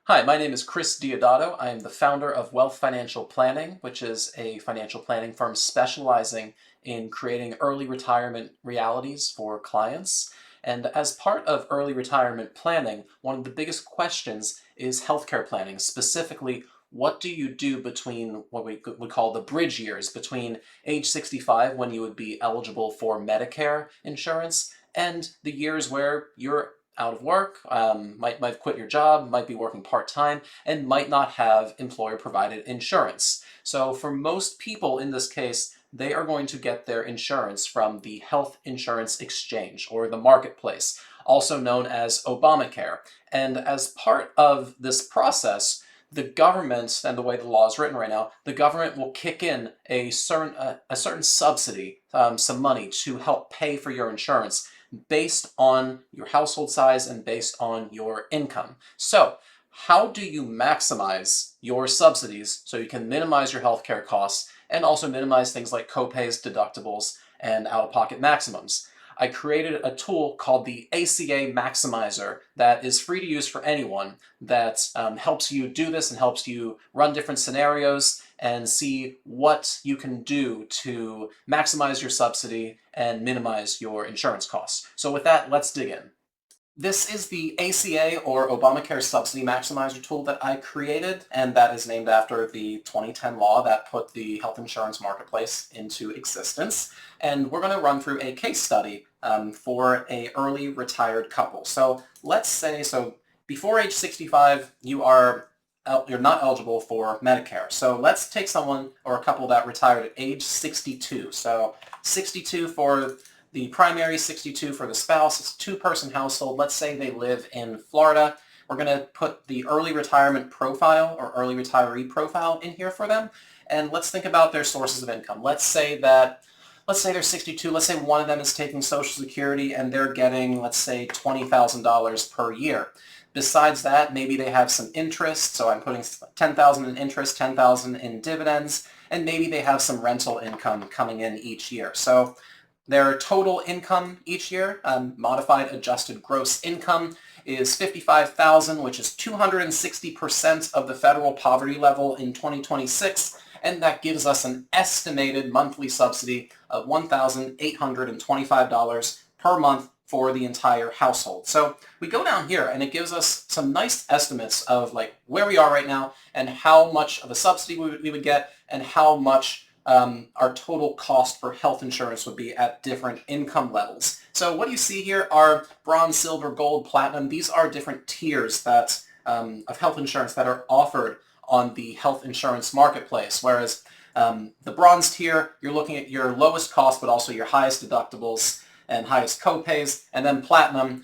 Hi, my name is Chris Diodato. I am the founder of WELLth Financial Planning, which is a financial planning firm specializing in creating early retirement realities for clients. And as part of early retirement planning, one of the biggest questions is healthcare planning. Specifically, what do you do between what we would call the bridge years, between age 65, when you would be eligible for Medicare insurance, and the years where you're out of work, might quit your job, might be working part-time, and might not have employer-provided insurance. So for most people in this case, they are going to get their insurance from the health insurance exchange or the marketplace, also known as Obamacare. And as part of this process, the government, and the way the law is written right now, the government will kick in a certain subsidy, some money to help pay for your insurance based on your household size and based on your income. So how do you maximize your subsidies so you can minimize your healthcare costs and also minimize things like copays, deductibles, and out-of-pocket maximums? I created a tool called the ACA Maximizer that is free to use for anyone that helps you do this and helps you run different scenarios and see what you can do to maximize your subsidy and minimize your insurance costs. So with that, let's dig in. This is the ACA, or Obamacare Subsidy Maximizer tool, that I created, and that is named after the 2010 law that put the health insurance marketplace into existence. And we're going to run through a case study for a early retired couple. So let's say, before age 65, you're not eligible for Medicare. So let's take someone or a couple that retired at age 62. So 62 for the primary, 62 for the spouse. It's a two-person household. Let's say they live in Florida. We're going to put the early retirement profile or early retiree profile in here for them. And let's think about their sources of income. Let's say they're 62. Let's say one of them is taking Social Security and they're getting, let's say, $20,000 per year. Besides that, maybe they have some interest. So I'm putting $10,000 in interest, $10,000 in dividends, and maybe they have some rental income coming in each year. So their total income each year, modified adjusted gross income, is $55,000, which is 260% of the federal poverty level in 2026, and that gives us an estimated monthly subsidy of $1,825 per month for the entire household. So we go down here and it gives us some nice estimates of like where we are right now and how much of a subsidy we would get and how much our total cost for health insurance would be at different income levels. So what you see here are bronze, silver, gold, platinum. These are different tiers that of health insurance that are offered on the health insurance marketplace. Whereas the bronze tier, you're looking at your lowest cost, but also your highest deductibles and highest copays. And then platinum,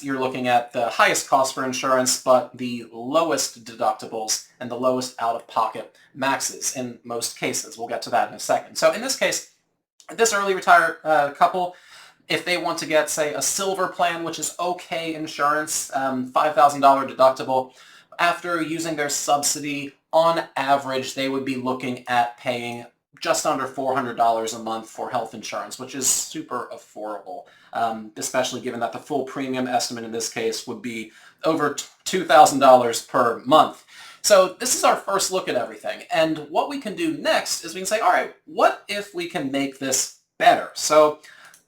you're looking at the highest cost for insurance, but the lowest deductibles and the lowest out-of-pocket maxes in most cases. We'll get to that in a second. So in this case, this early retired couple, if they want to get, say, a silver plan, which is okay insurance, $5,000 deductible, after using their subsidy, on average, they would be looking at paying just under $400 a month for health insurance, which is super affordable, especially given that the full premium estimate in this case would be over $2,000 per month. So this is our first look at everything. And what we can do next is we can say, all right, what if we can make this better? So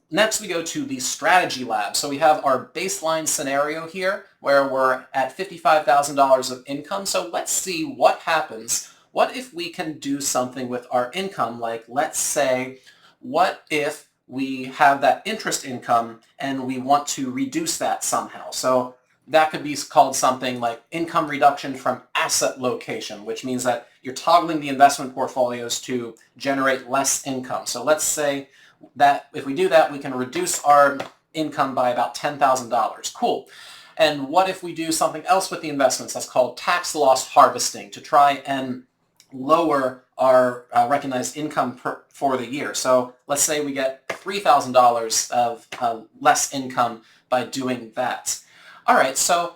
next we go to the strategy lab. So we have our baseline scenario here where we're at $55,000 of income. So let's see what happens. What if we can do something with our income? Like, let's say, what if we have that interest income and we want to reduce that somehow? So that could be called something like income reduction from asset location, which means that you're toggling the investment portfolios to generate less income. So let's say that if we do that, we can reduce our income by about $10,000. Cool. And what if we do something else with the investments? That's called tax loss harvesting, to try and lower our recognized income for the year. So let's say we get $3,000 of less income by doing that. All right, so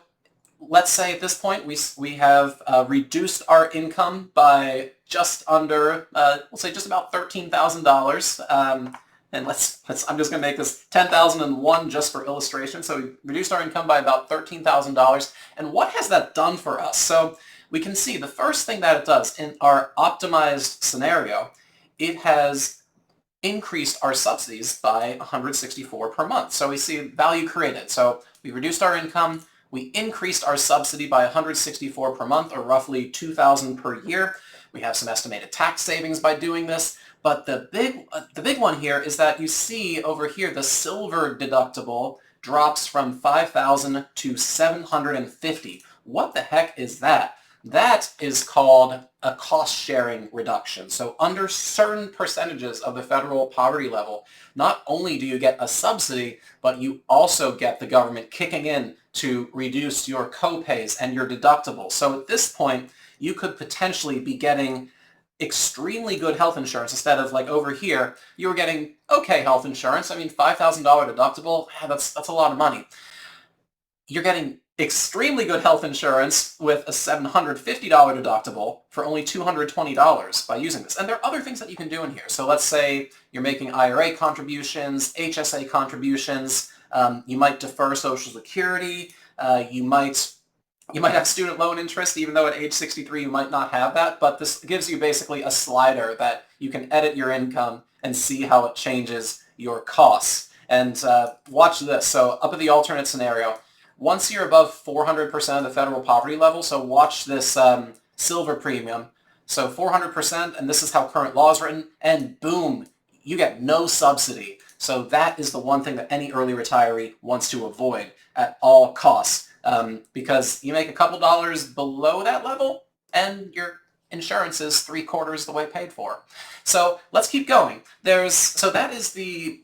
let's say at this point we have reduced our income by just under, we'll say just about $13,000. and I'm just going to make this 10,001 just for illustration. So we reduced our income by about $13,000. And what has that done for us? So we can see the first thing that it does in our optimized scenario, it has increased our subsidies by $164 per month. So we see value created. So we reduced our income, we increased our subsidy by $164 per month, or roughly $2,000 per year. We have some estimated tax savings by doing this. But the big one here is that you see over here the silver deductible drops from $5,000 to $750. What the heck is that? That is called a cost-sharing reduction. So under certain percentages of the federal poverty level, not only do you get a subsidy, but you also get the government kicking in to reduce your co-pays and your deductibles. So at this point, you could potentially be getting extremely good health insurance instead of, like over here, you were getting okay health insurance. I mean, $5,000 deductible, that's a lot of money. You're getting extremely good health insurance with a $750 deductible for only $220 by using this. And there are other things that you can do in here. So let's say you're making IRA contributions, HSA contributions, you might defer Social Security, you might have student loan interest, even though at age 63 you might not have that, but this gives you basically a slider that you can edit your income and see how it changes your costs. And watch this. So up at the alternate scenario, once you're above 400% of the federal poverty level, so watch this silver premium. So 400%, and this is how current law is written, and boom, you get no subsidy. So that is the one thing that any early retiree wants to avoid at all costs, because you make a couple dollars below that level, and your insurance is 3/4 the way paid for. So let's keep going. So that is the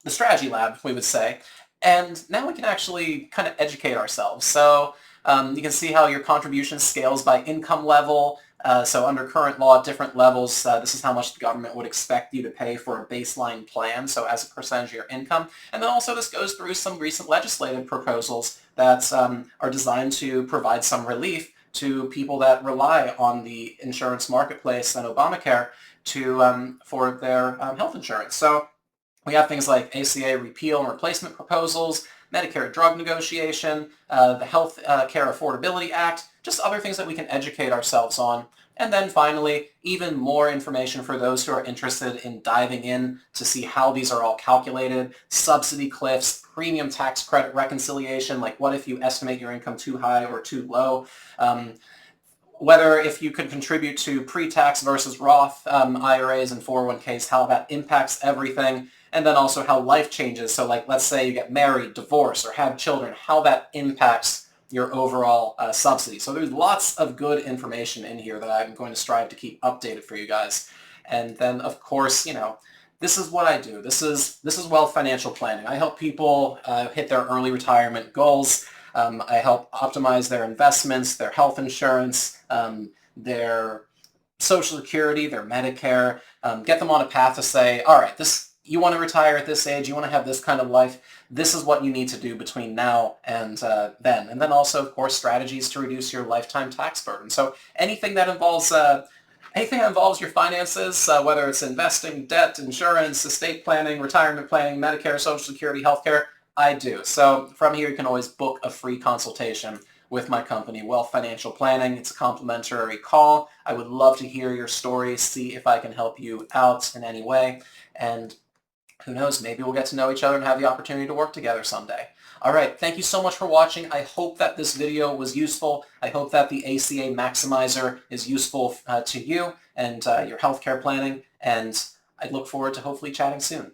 strategy lab, we would say. And now we can actually kind of educate ourselves. So you can see how your contribution scales by income level. So under current law, different levels, this is how much the government would expect you to pay for a baseline plan, so as a percentage of your income. And then also this goes through some recent legislative proposals that are designed to provide some relief to people that rely on the insurance marketplace and Obamacare for their health insurance. So we have things like ACA repeal and replacement proposals, Medicare drug negotiation, the Health Care Affordability Act, just other things that we can educate ourselves on. And then finally, even more information for those who are interested in diving in to see how these are all calculated, subsidy cliffs, premium tax credit reconciliation, like what if you estimate your income too high or too low, whether if you could contribute to pre-tax versus Roth IRAs and 401ks, how that impacts everything. And then also how life changes. So like, let's say you get married, divorced, or have children, how that impacts your overall subsidy. So there's lots of good information in here that I'm going to strive to keep updated for you guys. And then, of course, this is what I do. This is WELLth Financial Planning. I help people hit their early retirement goals. I help optimize their investments, their health insurance, their Social Security, their Medicare, get them on a path to say, all right, you want to retire at this age, you want to have this kind of life, this is what you need to do between now and then. And then also, of course, strategies to reduce your lifetime tax burden. So anything that involves your finances, whether it's investing, debt, insurance, estate planning, retirement planning, Medicare, Social Security, healthcare, I do. So from here, you can always book a free consultation with my company, WELLth Financial Planning. It's a complimentary call. I would love to hear your story, see if I can help you out in any way. And who knows, maybe we'll get to know each other and have the opportunity to work together someday. All right, thank you so much for watching. I hope that this video was useful. I hope that the ACA Maximizer is useful to you and your healthcare planning. And I look forward to hopefully chatting soon.